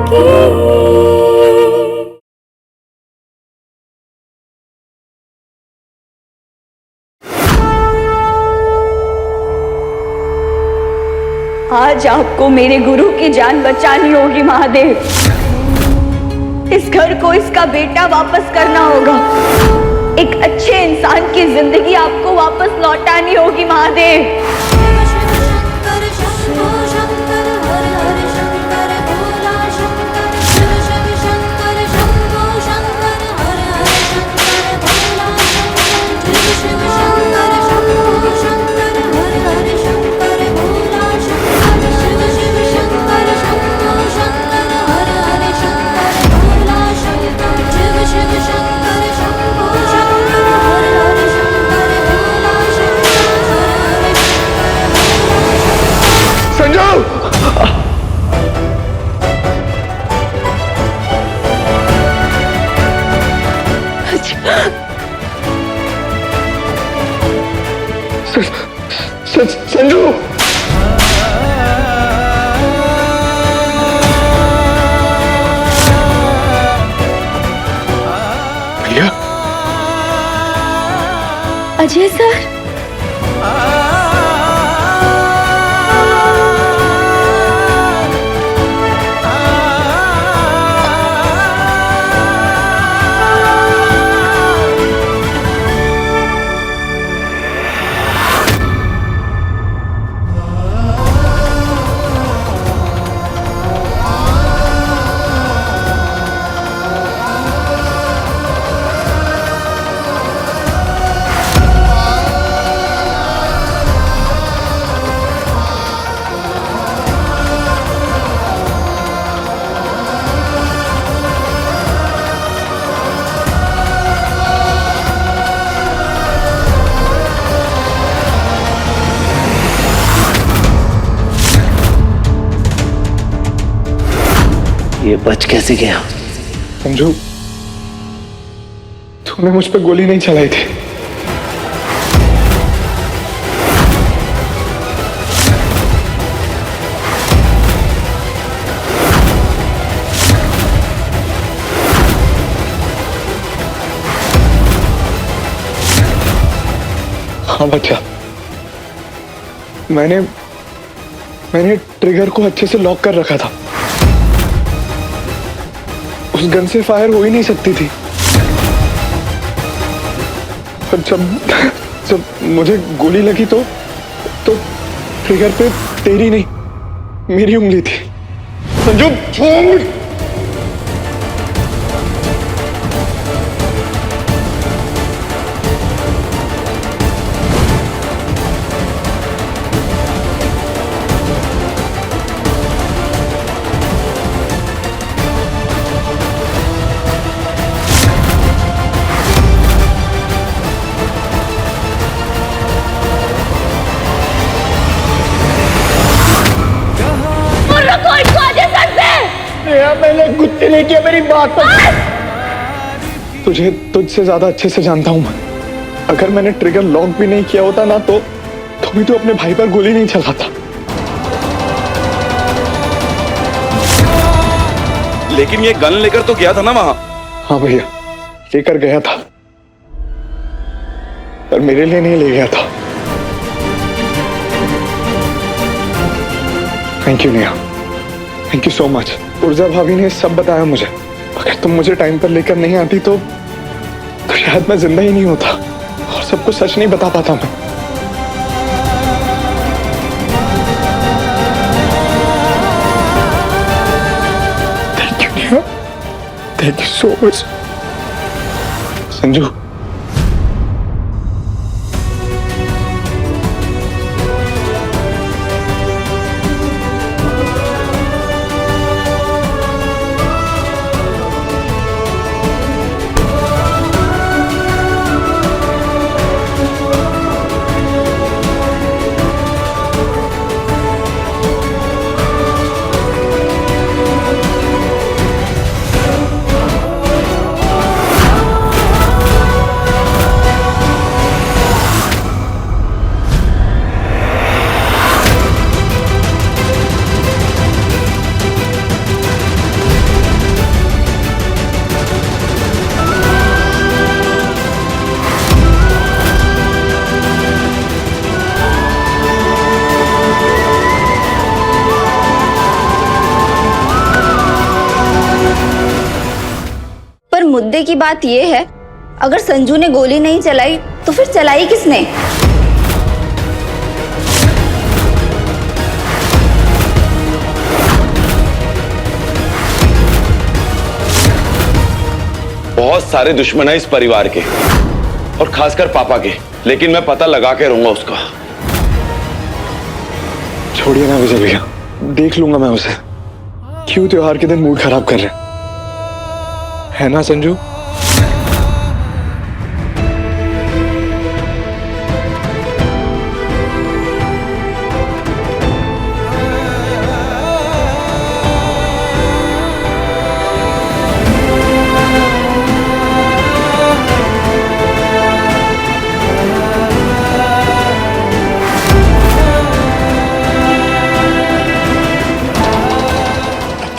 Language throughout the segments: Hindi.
की। आज आपको मेरे गुरु की जान बचानी होगी महादेव। इस घर को इसका बेटा वापस करना होगा। एक अच्छे इंसान की जिंदगी आपको वापस लौटानी होगी महादेव। संजू, भैया, अजय सर, ये बच कैसे गया? संजू, तूने मुझ पे गोली नहीं चलाई थी। हाँ बच्चा, मैंने ट्रिगर को अच्छे से लॉक कर रखा था। उस गन से फायर हो ही नहीं सकती थी। और जब मुझे गोली लगी तो ट्रिगर पे तेरी नहीं, मेरी उंगली थी। संजू, छोड़। मैंने गुत्ती नहीं किया, मेरी बात पर। तुझे तुझसे ज्यादा अच्छे से जानता हूं मैं। अगर मैंने ट्रिगर लॉक भी नहीं किया होता ना तो भी तू अपने भाई पर गोली नहीं चलाता। लेकिन ये गन लेकर तो गया था ना वहां। हाँ भैया, लेकर गया था, पर मेरे लिए नहीं ले गया था। Thank you Neha, thank you so much. ऊर्जा भाभी ने सब बताया मुझे। अगर तुम मुझे टाइम पर लेकर नहीं आती तो शायद मैं जिंदा ही नहीं होता और सबको सच नहीं बता पाता मैं। Thank you Neha, thank you so much. Sanju, मुद्दे की बात ये है, अगर संजू ने गोली नहीं चलाई तो फिर चलाई किसने? बहुत सारे दुश्मन हैं इस परिवार के, और खासकर पापा के, लेकिन मैं पता लगा के रहूंगा उसका। छोड़िए ना विजय भैया, देख लूंगा मैं उसे। क्यों त्योहार के दिन मूड खराब कर रहे है ना संजू?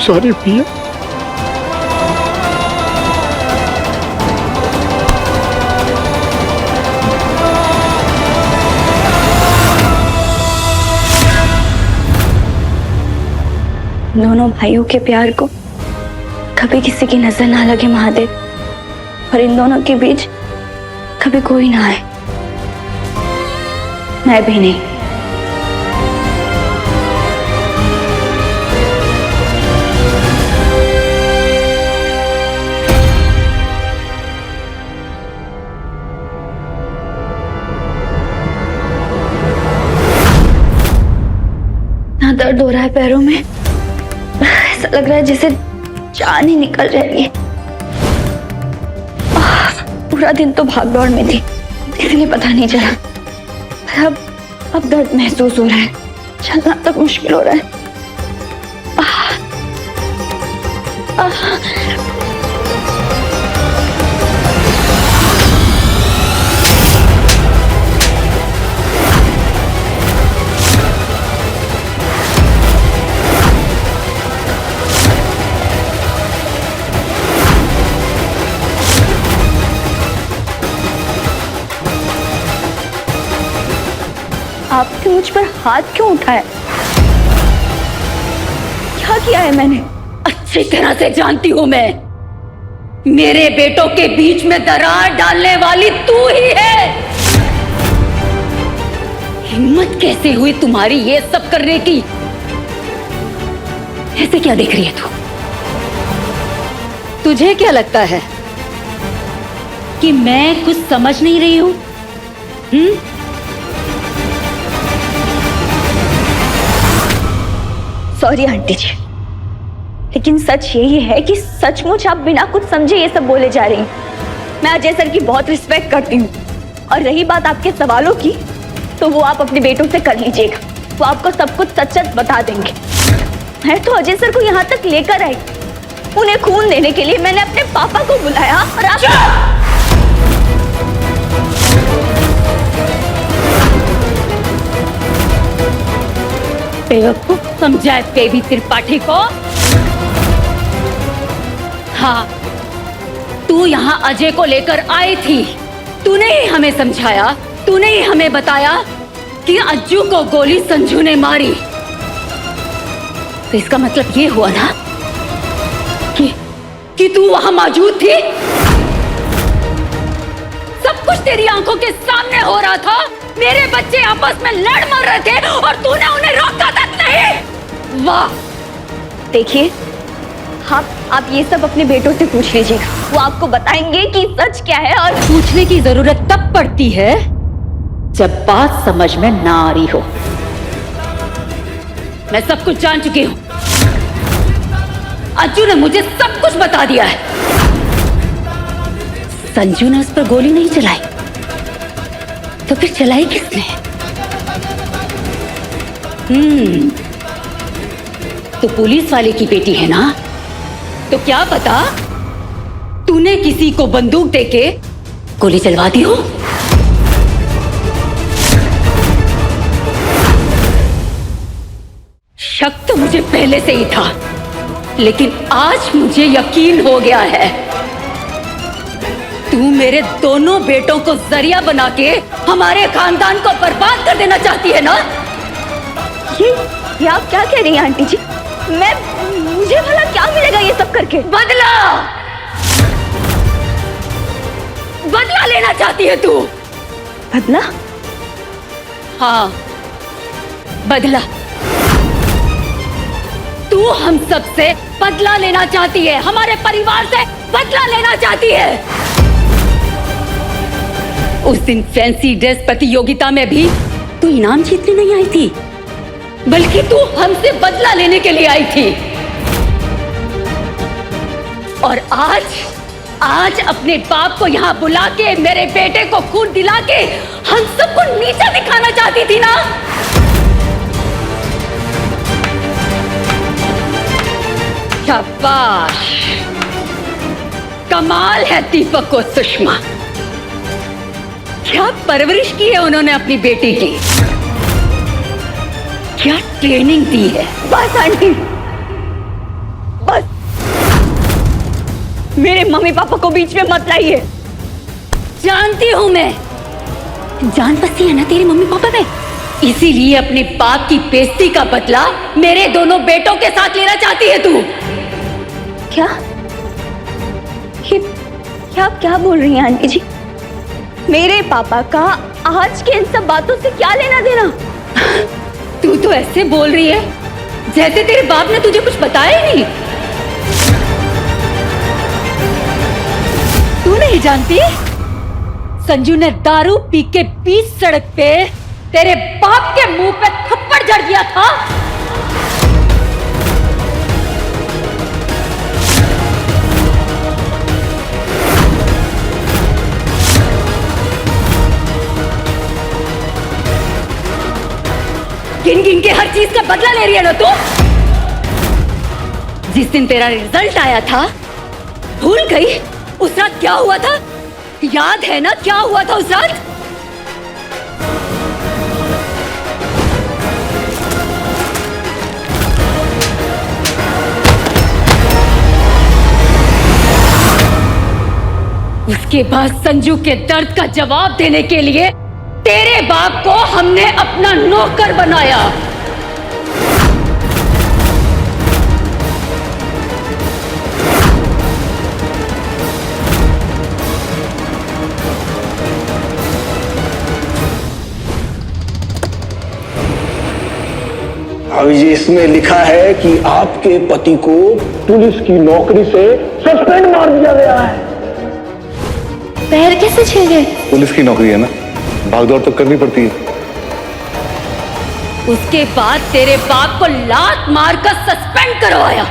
सॉरी भैया। दोनों भाइयों के प्यार को कभी किसी की नजर ना लगे महादेव, और इन दोनों के बीच कभी कोई ना आए, मैं भी नहीं। ना दर्द हो रहा है पैरों में, ऐसा लग रहा है जैसे जान ही निकल रही है। पूरा दिन तो भाग दौड़ में थी, इसलिए पता नहीं चला। अब दर्द महसूस हो रहा है, चलना तक मुश्किल हो रहा है। आपने मुझ पर हाथ क्यों उठाया? क्या किया है मैंने? अच्छी तरह से जानती हूं मैं। मेरे बेटों के बीच में दरार डालने वाली तू ही है। हिम्मत कैसे हुई तुम्हारी ये सब करने की? ऐसे क्या देख रही है तू? तुझे क्या लगता है कि मैं कुछ समझ नहीं रही हूं? सॉरी आंटी जी, लेकिन सच यही है कि सचमुच आप बिना कुछ समझे ये सब बोले जा रही हैं। मैं अजय सर की बहुत रिस्पेक्ट करती हूँ, और रही बात आपके सवालों की, तो वो आप अपने बेटों से कर लीजिएगा, वो आपको सब कुछ सच सच बता देंगे। मैं तो अजय सर को यहाँ तक लेकर आई, उन्हें खून देने के लिए मैंने अपने पापा को बुलाया, और आप बेवकूफ समझा बेबी त्रिपाठी को। हाँ, तू यहाँ अजय को लेकर आई थी। तूने ही हमें समझाया, तूने ही हमें बताया कि अज्जू को गोली संजू ने मारी। तो इसका मतलब ये हुआ ना कि तू वहां मौजूद थी। सब कुछ तेरी आंखों के सामने हो रहा था। मेरे बच्चे आपस में लड़ मर रहे थे और तूने उन्हें रोका तक नहीं। वाह! देखिए, आप ये सब अपने बेटों से पूछ लीजिएगा, वो आपको बताएंगे कि सच क्या है। और पूछने की जरूरत तब पड़ती है जब बात समझ में ना आ रही हो। मैं सब कुछ जान चुकी हूं। अज्जू ने मुझे सब कुछ बता दिया है। संजू ने उस पर गोली नहीं चलाई, तो फिर चलाई किसने? तो पुलिस वाले की बेटी है ना, तो क्या पता तूने किसी को बंदूक देके गोली चलवा दी हो। शक तो मुझे पहले से ही था, लेकिन आज मुझे यकीन हो गया है। तू मेरे दोनों बेटों को जरिया बना के हमारे खानदान को बर्बाद कर देना चाहती है ना? ये आप क्या कह रही हैं आंटी जी? मुझे भला क्या मिलेगा ये सब करके? बदला! बदला लेना चाहती है तू। बदला? हाँ, बदला। तू हम सब से बदला लेना चाहती है, हमारे परिवार से बदला लेना चाहती है। उस दिन फैंसी ड्रेस प्रतियोगिता में भी तू इनाम जीतने नहीं आई थी, बल्कि तू हमसे बदला लेने के लिए आई थी। और आज अपने बाप को यहाँ बुला के मेरे बेटे को खून दिला के हम सबको नीचा दिखाना चाहती थी ना। शाबाश, कमाल है दीपक और सुषमा। क्या परवरिश की है उन्होंने अपनी बेटी की, क्या ट्रेनिंग दी है। बस आंटी, बस। मेरे मम्मी पापा को बीच में मत लाइए। जानती हूं मैं, जान बसी है ना तेरे मम्मी पापा में, इसीलिए अपने बाप की बेइज्जती का बदला मेरे दोनों बेटों के साथ लेना चाहती है तू। क्या? ये आप क्या बोल रही हैं आंटी जी? मेरे पापा का आज के इन सब बातों से क्या लेना देना? तू तो ऐसे बोल रही है जैसे तेरे बाप ने तुझे कुछ बताया ही नहीं। तू नहीं जानती, संजू ने दारू पी के बीच सड़क पे तेरे बाप के मुंह पे थप्पड़ जड़ दिया था। गिन गिन के हर चीज का बदला ले रही है ना तू। जिस दिन तेरा रिजल्ट आया था, भूल गई उस रात क्या हुआ था? याद है ना क्या हुआ था उस रात? उसके बाद संजू के दर्द का जवाब देने के लिए तेरे बाप को हमने अपना नौकर बनाया। भाभी जी, इसमें लिखा है कि आपके पति को पुलिस की नौकरी से सस्पेंड मार दिया गया है। पैर कैसे छिल गए? पुलिस की नौकरी है ना, भागदौड़ तो करनी पड़ती है। उसके बाद तेरे बाप को लात मारकर सस्पेंड करवाया,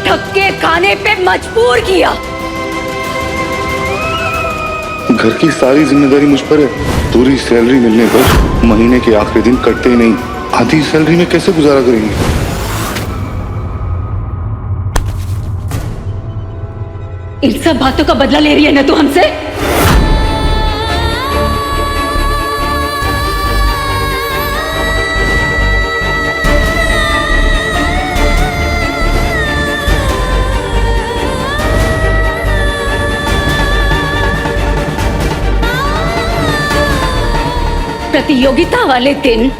धक्के खाने पे मजबूर किया। घर की सारी जिम्मेदारी मुझ पर है। पूरी सैलरी मिलने पर महीने के आखिरी दिन कटते ही नहीं। आधी सैलरी में कैसे गुजारा करेंगे? इन सब बातों का बदला ले रही है ना तू हमसे? प्रतियोगिता वाले दिन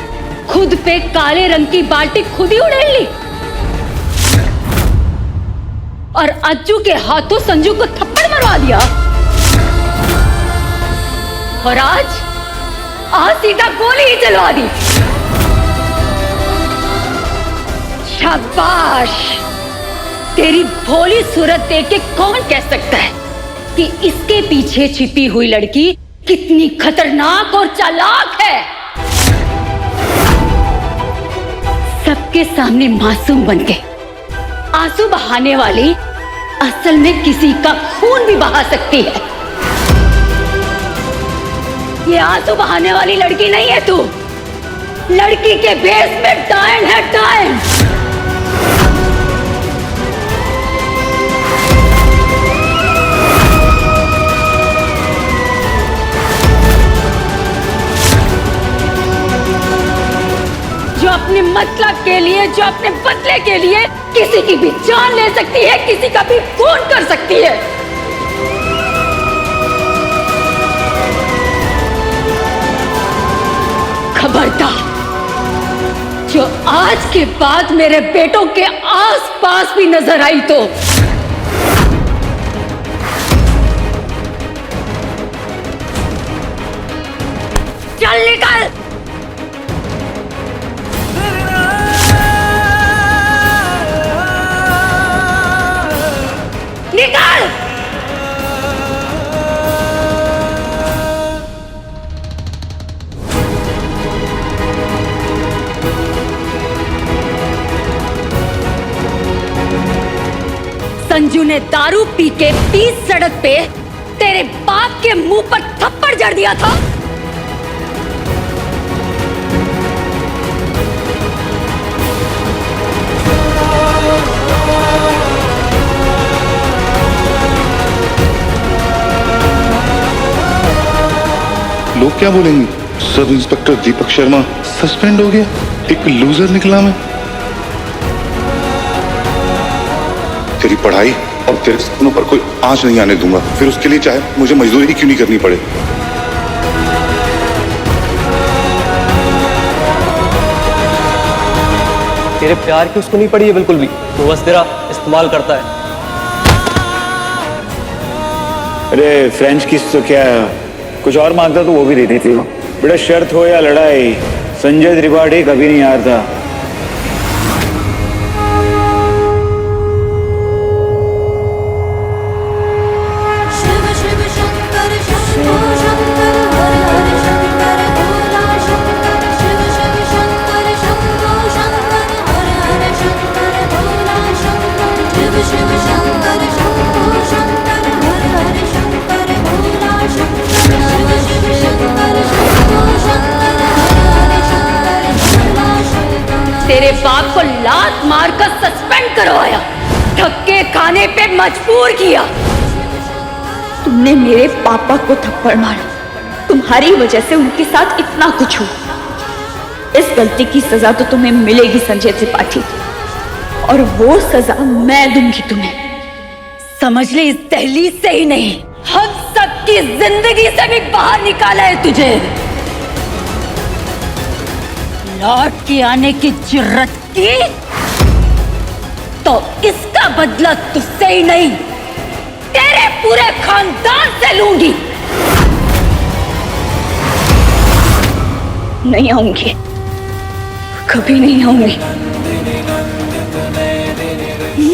खुद पे काले रंग की बाल्टी खुद ही उड़ेल ली और अज्जू के हाथों संजू को थप्पड़ मरवा दिया। और आज सीधा गोली ही चलवा दी। शाबाश, तेरी भोली सूरत देख के कौन कह सकता है कि इसके पीछे छिपी हुई लड़की कितनी खतरनाक और चालाक है। सबके सामने मासूम बनके आंसू बहाने वाली असल में किसी का खून भी बहा सकती है। ये आंसू बहाने वाली लड़की नहीं है तू, लड़की के बेस में डायन है, डायन। जो अपने मतलब के लिए, जो अपने बदले के लिए किसी की भी जान ले सकती है, किसी का भी खून कर सकती है। खबरदार, जो आज के बाद मेरे बेटों के आसपास भी नजर आई तो चल निकल। निकल। संजू ने दारू पी के 20 सड़क पे तेरे बाप के मुंह पर थप्पड़ जड़ दिया था। लोग क्या बोलेंगे? Sub inspector Deepak Sharma suspend हो गया, एक लूजर निकला मैं। तेरी पढ़ाई और तेरे सपनों पर कोई आंच नहीं आने दूंगा, फिर उसके लिए चाहे मुझे मजदूरी क्यों नहीं करनी पड़े। तेरे प्यार की उसको नहीं पड़ी है बिल्कुल भी, वो बस तेरा इस्तेमाल करता है। अरे फ्रेंच किस तो क्या, कुछ और मांगता तो वो भी देती थी। बेटा शर्त हो या लड़ाई, संजय त्रिपाठी कभी नहीं हारता। तेरे बाप को लात मारकर सस्पेंड करवाया, धक्के खाने पे मजबूर किया। तुमने मेरे पापा को थप्पड़ मारा, तुम्हारी वजह से उनके साथ इतना कुछ हुआ। इस गलती की सजा तो तुम्हें मिलेगी संजय त्रिपाठी, और वो सजा मैं दूंगी तुम्हें। समझ ले, इस दहलीज से ही नहीं, हम सबकी जिंदगी से भी बाहर निकाला है तुझे। लौट के आने की जुर्रत की तो इसका बदला तुझसे ही नहीं, तेरे पूरे खानदान से लूंगी। नहीं आऊंगी, कभी नहीं आऊंगी,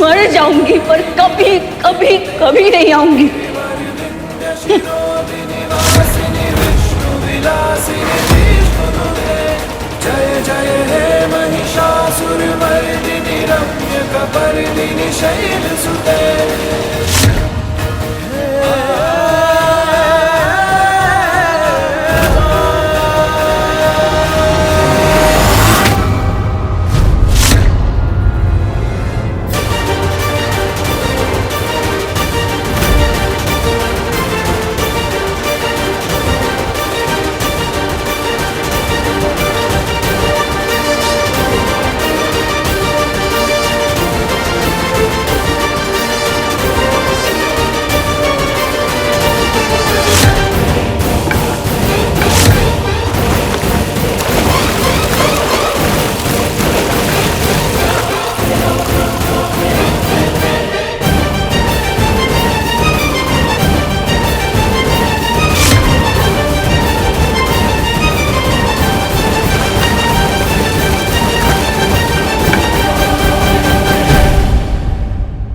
मर जाऊंगी पर कभी कभी कभी नहीं आऊंगी। जय जय हे महिषासुरमर्दिनि रम्य कपर्दिनि शैलसुते।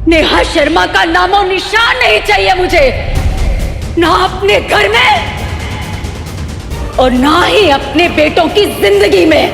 नेहा शर्मा का नामो निशान नहीं चाहिए मुझे, ना अपने घर में और ना ही अपने बेटों की जिंदगी में।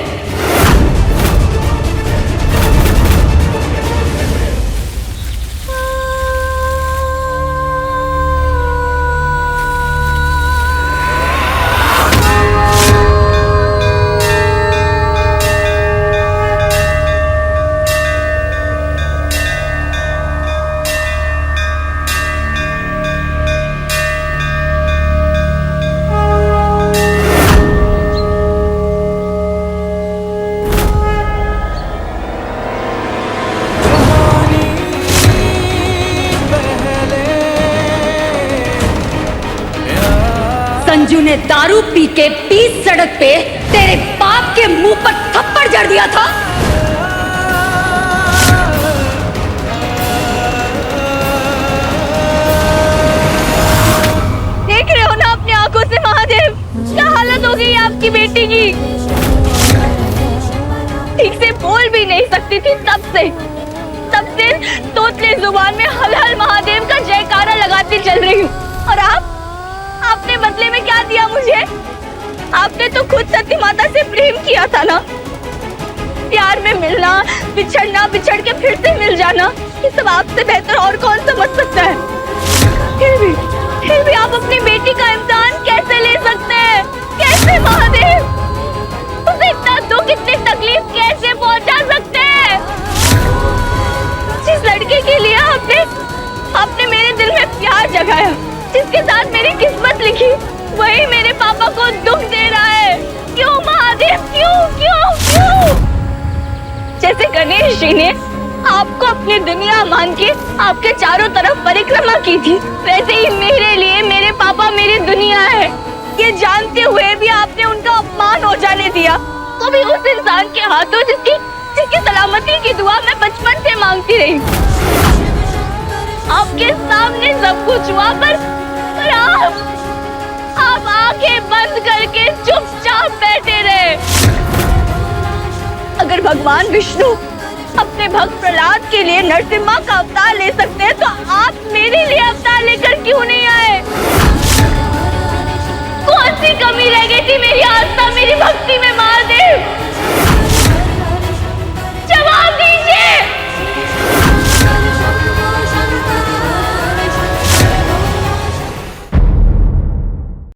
संजू ने दारू पी के 20 सड़क पे तेरे बाप के मुंह पर थप्पड़ जड़ दिया था। देख रहे हो ना अपनी आंखों से महादेव, क्या हालत हो गई आपकी बेटी बोल भी नहीं सकती थी तब से तोतले जुबान में हल हल महादेव का जयकारा लगाती चल रही हूँ। और आपने बदले में क्या दिया मुझे? आपने तो खुद सती माता से प्रेम किया था ना। प्यार में मिलना, बिछड़ना, बिछड़ के फिर से मिल जाना, ये सब आपसे बेहतर और कौन समझ सकता है? फिर भी आप अपनी बेटी का इम्तिहान कैसे ले सकते हैं? कैसे महादेव? उसे इतना दुख, इतनी तकलीफ कैसे पहुंचा सकते हैं? जिस लड़के के लिए आपने मेरे दिल में प्यार जगाया, जिसके साथ मेरी किस्मत लिखी, वही मेरे पापा को दुख दे रहा है। क्यों महादेव, क्यों क्यों क्यों? जैसे गणेश जी ने आपको अपनी दुनिया मान के आपके चारों तरफ परिक्रमा की थी, वैसे ही मेरे लिए मेरे पापा मेरी दुनिया है। ये जानते हुए भी आपने उनका अपमान हो जाने दिया, वो भी उस इंसान के हाथों जिसकी सलामती की दुआ मैं बचपन से मांगती रही। आपके सामने सब कुछ हुआ, पर आप आंखें बंद करके चुपचाप बैठे रहे। अगर भगवान विष्णु अपने भक्त प्रहलाद के लिए नरसिम्हा का अवतार ले सकते हैं, तो आप मेरे लिए अवतार लेकर क्यों नहीं आए? कौन सी कमी रह गई थी मेरी आस्था, मेरी भक्ति में महादेव?